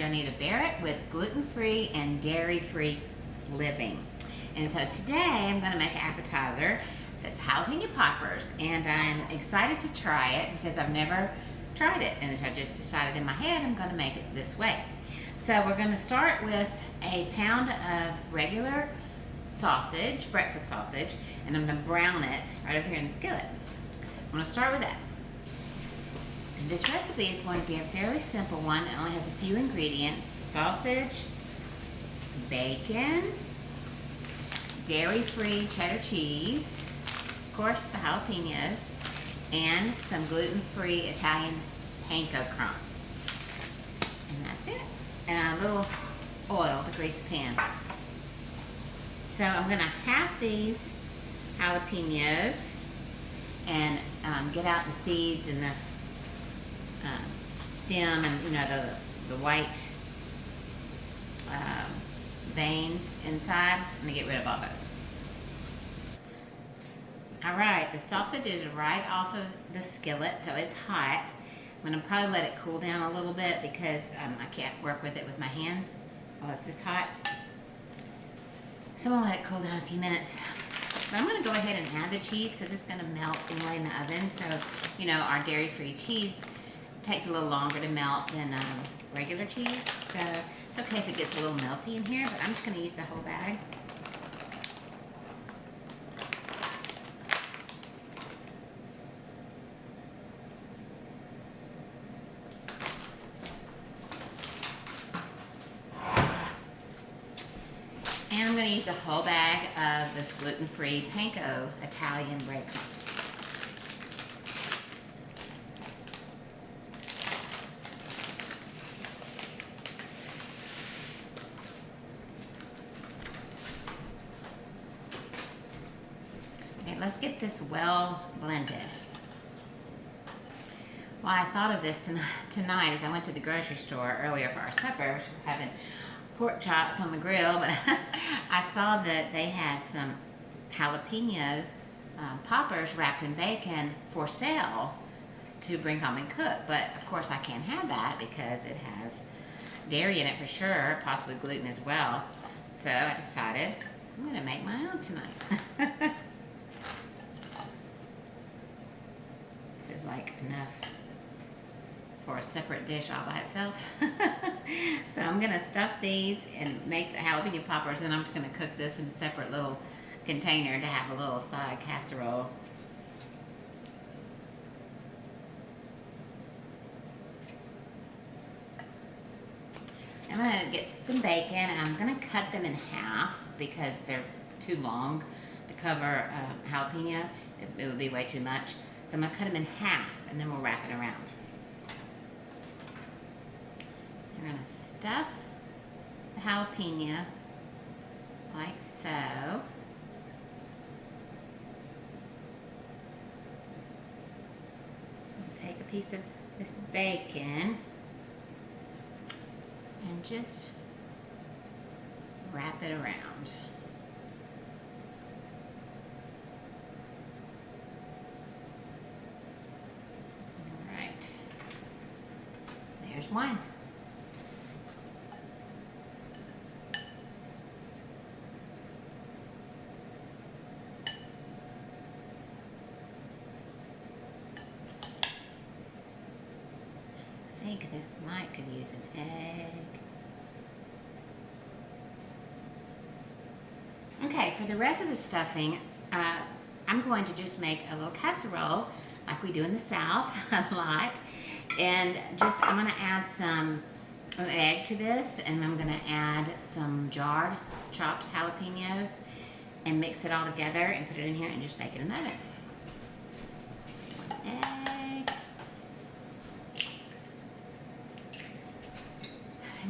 Donita Barrett with Gluten-free and Dairy-free Living. And so today I'm going to make an appetizer that's jalapeno poppers, and I'm excited to try it because I've never tried it, and I just decided in my head I'm going to make it this way. So we're going to start with a pound of regular sausage, breakfast sausage, and I'm going to brown it right over here in the skillet. I'm going to start with that. And this recipe is going to be a fairly simple one. It only has a few ingredients: sausage, bacon, dairy-free cheddar cheese, of course the jalapenos, and some gluten-free Italian panko crumbs. And that's it. And a little oil to grease the pan. So I'm going to half these jalapenos and get out the seeds and the stem and the white veins inside. I'm going to get rid of all those. Alright, the sausage is right off of the skillet, so it's hot. I'm going to probably let it cool down a little bit because I can't work with it with my hands while it's this hot. So I'm going to let it cool down a few minutes. But I'm going to go ahead and add the cheese because it's going to melt anyway in the oven. So, our dairy-free cheese takes a little longer to melt than regular cheese. So it's okay if it gets a little melty in here, but I'm just going to use the whole bag. And I'm going to use a whole bag of this gluten-free panko Italian breadcrumbs. Okay, let's get this well blended. Well, I thought of this tonight as I went to the grocery store earlier for our supper, having pork chops on the grill, but I saw that they had some jalapeno poppers wrapped in bacon for sale to bring home and cook. But of course I can't have that because it has dairy in it for sure, possibly gluten as well. So I decided I'm going to make my own tonight. This is like enough for a separate dish all by itself. So I'm going to stuff these and make the jalapeno poppers, and I'm just going to cook this in a separate little container to have a little side casserole. I'm going to get some bacon, and I'm going to cut them in half because they're too long to cover jalapeno. It would be way too much. So I'm going to cut them in half, and then we'll wrap it around. We're going to stuff the jalapeno like so. Take a piece of this bacon and just wrap it around. All right, there's one. I think this could use an egg. Okay, for the rest of the stuffing, I'm going to just make a little casserole like we do in the South a lot. And I'm going to add an egg to this, and I'm going to add some chopped jalapenos and mix it all together and put it in here and just bake it in the oven. So 1 egg.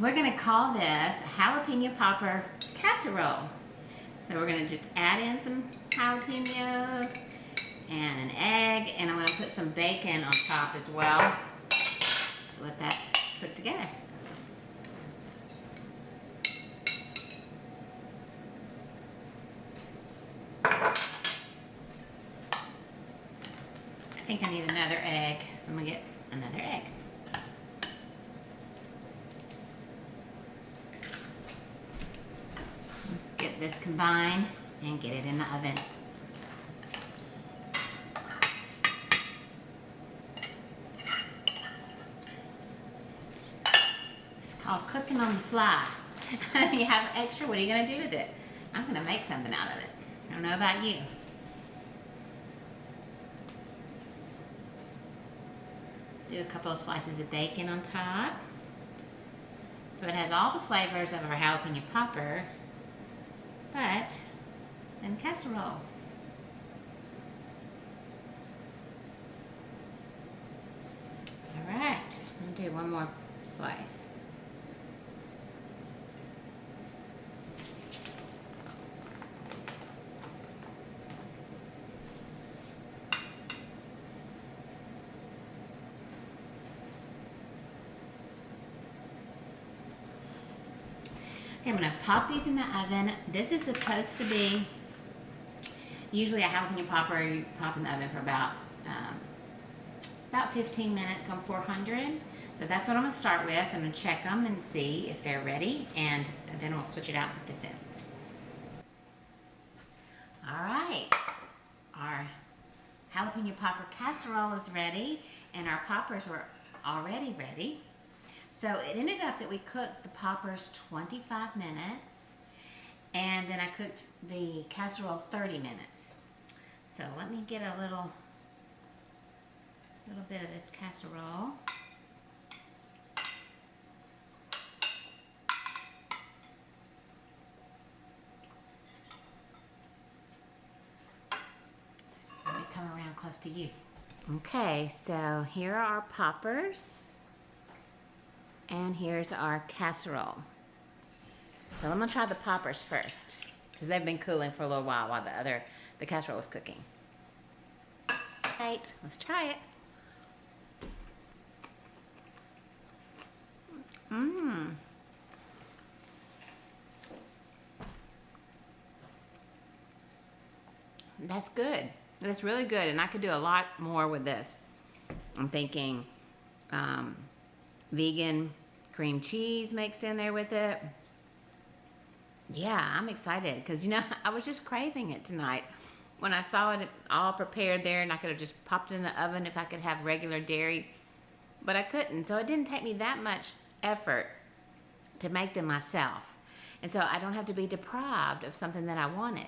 We're going to call this jalapeno popper casserole. So we're going to just add in some jalapenos and an egg, and I'm going to put some bacon on top as well. Let that cook together. I think I need another egg, so I'm going to get another egg. this combined and get it in the oven. It's called cooking on the fly. You have extra, what are you going to do with it? I'm going to make something out of it. I don't know about you. Let's do a couple of slices of bacon on top. So it has all the flavors of our jalapeno popper, but in casserole. All right, I'm gonna do one more slice. Okay, I'm going to pop these in the oven. This is supposed to be, usually a jalapeno popper, you pop in the oven for about 15 minutes on 400. So that's what I'm going to start with. I'm going to check them and see if they're ready, and then we'll switch it out and put this in. All right, our jalapeno popper casserole is ready, and our poppers were already ready. So it ended up that we cooked the poppers 25 minutes, and then I cooked the casserole 30 minutes. So let me get a little bit of this casserole. Let me come around close to you. Okay, so here are our poppers. And here's our casserole. So I'm gonna try the poppers first, because they've been cooling for a little while the casserole was cooking. All right, let's try it. That's good. That's really good, and I could do a lot more with this. I'm thinking vegan cream cheese mixed in there with it. Yeah, I'm excited because, you know, I was just craving it tonight when I saw it all prepared there, and I could have just popped it in the oven if I could have regular dairy, but I couldn't. So it didn't take me that much effort to make them myself, and so I don't have to be deprived of something that I wanted.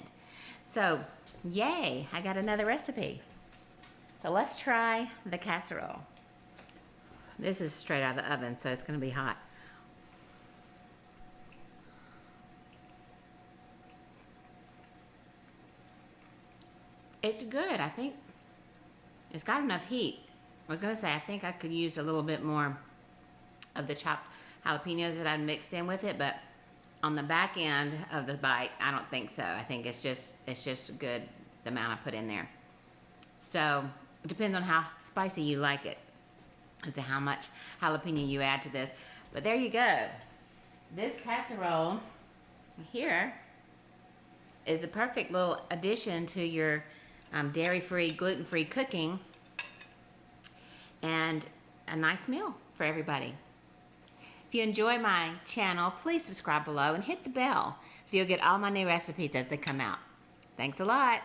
So yay, I got another recipe. So let's try the casserole. This is straight out of the oven, so it's going to be hot. It's good. I think it's got enough heat. I was going to say, I think I could use a little bit more of the chopped jalapenos that I mixed in with it, but on the back end of the bite, I don't think so. I think it's just good, the amount I put in there. So it depends on how spicy you like it, as to how much jalapeno you add to this. But there you go. This casserole here is a perfect little addition to your dairy-free, gluten-free cooking, and a nice meal for everybody. If you enjoy my channel, please subscribe below and hit the bell so you'll get all my new recipes as they come out. Thanks a lot.